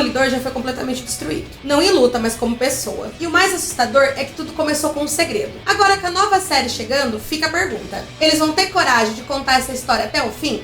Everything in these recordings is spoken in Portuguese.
Demolidor já foi completamente destruído. Não em luta, mas como pessoa. E o mais assustador é que tudo começou com um segredo. Agora com a nova série chegando, fica a pergunta. Eles vão ter coragem de contar essa história até o fim?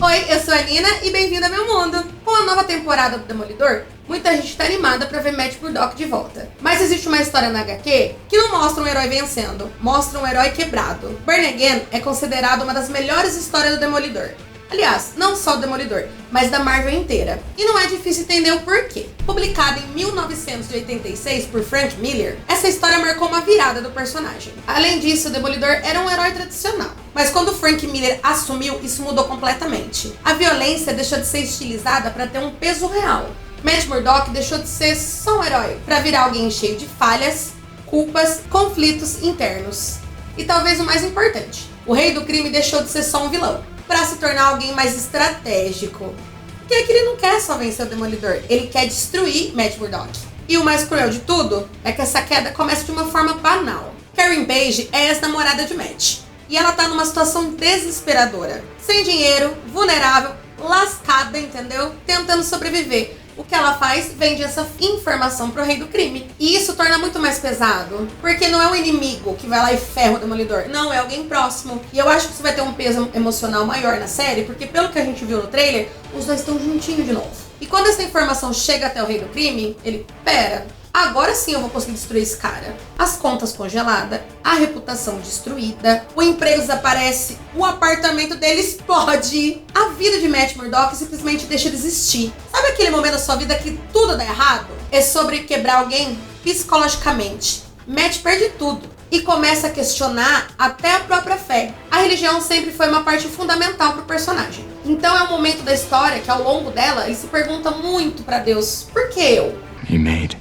Oi, eu sou a Nina e bem-vindo ao meu mundo. Com a nova temporada do Demolidor, muita gente tá animada pra ver Matt Murdock de volta. Mas existe uma história na HQ que não mostra um herói vencendo, mostra um herói quebrado. Born Again é considerado uma das melhores histórias do Demolidor. Aliás, não só do Demolidor, mas da Marvel inteira. E não é difícil entender o porquê. Publicada em 1986 por Frank Miller, essa história marcou uma virada do personagem. Além disso, o Demolidor era um herói tradicional. Mas quando Frank Miller assumiu, isso mudou completamente. A violência deixou de ser estilizada para ter um peso real. Matt Murdock deixou de ser só um herói para virar alguém cheio de falhas, culpas, conflitos internos. E talvez o mais importante, o rei do crime deixou de ser só um vilão para se tornar alguém mais estratégico. Porque é que ele não quer só vencer o Demolidor, ele quer destruir Matt Murdock. E o mais cruel de tudo é que essa queda começa de uma forma banal. Karen Page é ex-namorada de Matt. E ela tá numa situação desesperadora. Sem dinheiro, vulnerável, lascada, entendeu? Tentando sobreviver. O que ela faz? Vende essa informação pro rei do crime. E isso torna muito mais pesado. Porque não é um inimigo que vai lá e ferra o Demolidor. Não, é alguém próximo. E eu acho que isso vai ter um peso emocional maior na série. Porque pelo que a gente viu no trailer, os dois estão juntinhos de novo. E quando essa informação chega até o rei do crime, ele, pera, agora sim eu vou conseguir destruir esse cara. As contas congeladas, a reputação destruída, o emprego desaparece, o apartamento dele explode. A vida de Matt Murdock simplesmente deixa de existir. Sabe aquele momento da sua vida que tudo dá errado? É sobre quebrar alguém psicologicamente. Matt perde tudo e começa a questionar até a própria fé. A religião sempre foi uma parte fundamental pro personagem. Então é um momento da história que ao longo dela ele se pergunta muito pra Deus, por que eu? He made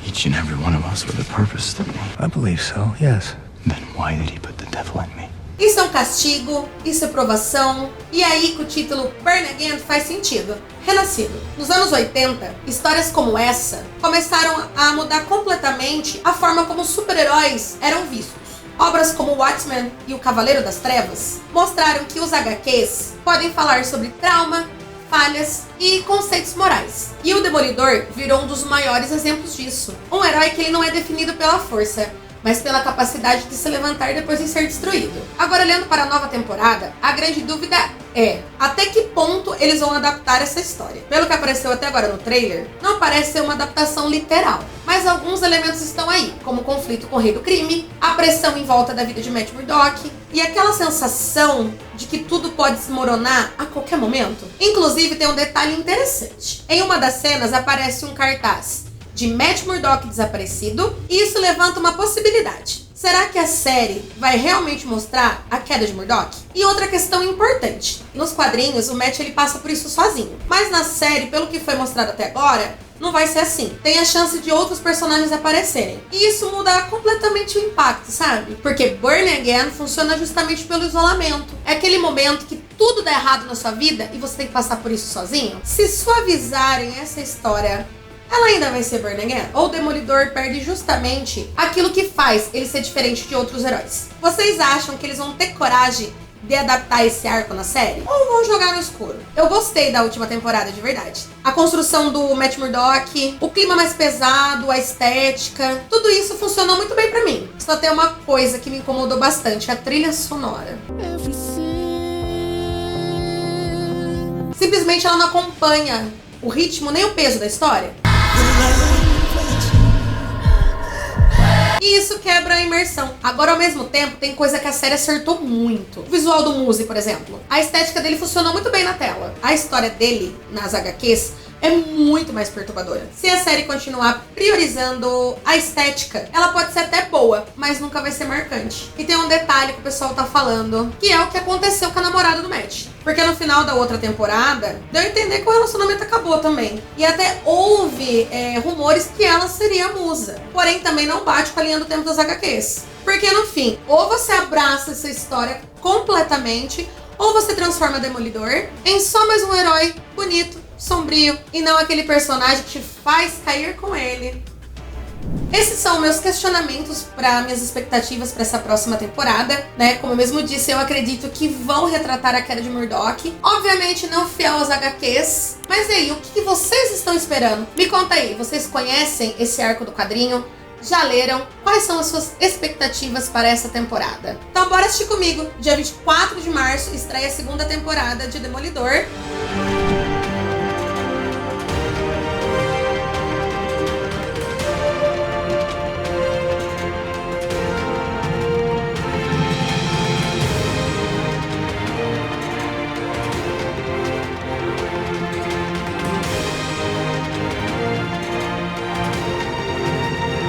each and every one of us with a purpose, didn't he? I believe so, yes. Then why did he put the devil in me? Isso é um castigo, isso é provação. E aí que o título Born Again faz sentido. Renascido. Nos anos 80, histórias como essa começaram a mudar completamente a forma como super-heróis eram vistos. Obras como Watchmen e O Cavaleiro das Trevas mostraram que os HQs podem falar sobre trauma, falhas e conceitos morais. E o Demolidor virou um dos maiores exemplos disso. Um herói que ele não é definido pela força, mas pela capacidade de se levantar depois de ser destruído. Agora, olhando para a nova temporada, a grande dúvida é até que ponto eles vão adaptar essa história. Pelo que apareceu até agora no trailer, não parece ser uma adaptação literal, mas alguns elementos estão aí, como o conflito com o rei do crime, a pressão em volta da vida de Matt Murdock e aquela sensação de que tudo pode desmoronar a qualquer momento. Inclusive, tem um detalhe interessante. Em uma das cenas aparece um cartaz de Matt Murdock desaparecido, e isso levanta uma possibilidade. Será que a série vai realmente mostrar a queda de Murdock? E outra questão importante, nos quadrinhos o Matt ele passa por isso sozinho, mas na série, pelo que foi mostrado até agora, não vai ser assim. Tem a chance de outros personagens aparecerem. E isso muda completamente o impacto, sabe? Porque Born Again funciona justamente pelo isolamento. É aquele momento que tudo dá errado na sua vida e você tem que passar por isso sozinho. Se suavizarem essa história, ela ainda vai ser Born Again? Ou o Demolidor perde justamente aquilo que faz ele ser diferente de outros heróis? Vocês acham que eles vão ter coragem de adaptar esse arco na série? Ou vão jogar no escuro? Eu gostei da última temporada, de verdade. A construção do Matt Murdock, o clima mais pesado, a estética, tudo isso funcionou muito bem pra mim. Só tem uma coisa que me incomodou bastante, a trilha sonora. Simplesmente ela não acompanha o ritmo nem o peso da história. E isso quebra a imersão. Agora, ao mesmo tempo, tem coisa que a série acertou muito. O visual do Muse, por exemplo. A estética dele funcionou muito bem na tela. A história dele, nas HQs, é muito mais perturbadora. Se a série continuar priorizando a estética, ela pode ser até boa, mas nunca vai ser marcante. E tem um detalhe que o pessoal tá falando, que é o que aconteceu com a namorada do Matt. Porque no final da outra temporada, deu a entender que o relacionamento acabou também. E até houve rumores que ela seria a musa. Porém, também não bate com a linha do tempo das HQs. Porque no fim, ou você abraça essa história completamente, ou você transforma Demolidor em só mais um herói bonito, sombrio, e não aquele personagem que te faz cair com ele. Esses são meus questionamentos para minhas expectativas para essa próxima temporada, né? Como eu mesmo disse, eu acredito que vão retratar a queda de Murdoch. Obviamente não fiel aos HQs. Mas e aí, o que vocês estão esperando? Me conta aí, vocês conhecem esse arco do quadrinho? Já leram? Quais são as suas expectativas para essa temporada? Então bora assistir comigo. Dia 24 de março estreia a segunda temporada de Demolidor.